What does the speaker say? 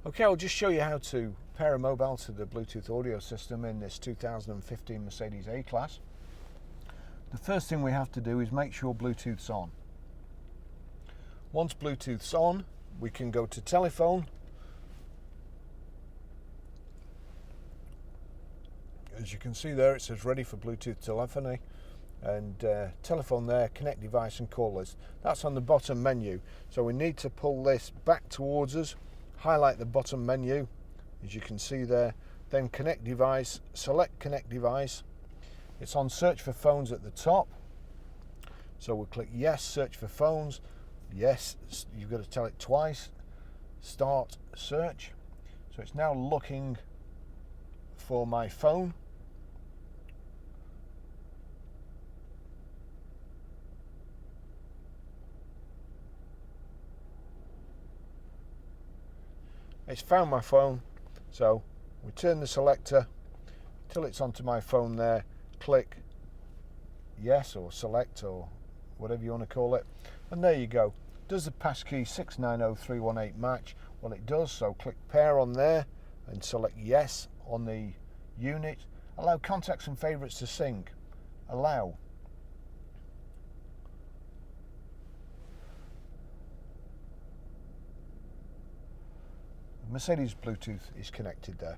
Okay, I'll just show you how to pair a mobile to the Bluetooth audio system in this 2015 Mercedes A-Class. The first thing we have to do is make sure Bluetooth's on. Once Bluetooth's on, we can go to telephone. As you can see there, it says ready for Bluetooth telephony, and telephone there, connect device and call list. That's on the bottom menu, so we need to pull this back towards us, highlight the bottom menu as you can see there, then connect device, select connect device. It's on search for phones at the top, so we'll click yes, search for phones. Yes, you've got to tell it twice, start search. So it's now looking for my phone. It's found my phone, so we turn the selector till it's onto my phone there, click yes or select or whatever you want to call it, and there you go. Does the passkey 690318 match? Well, it does, so click pair on there and select yes on the unit. Allow contacts and favourites to sync. Allow. Mercedes Bluetooth is connected there.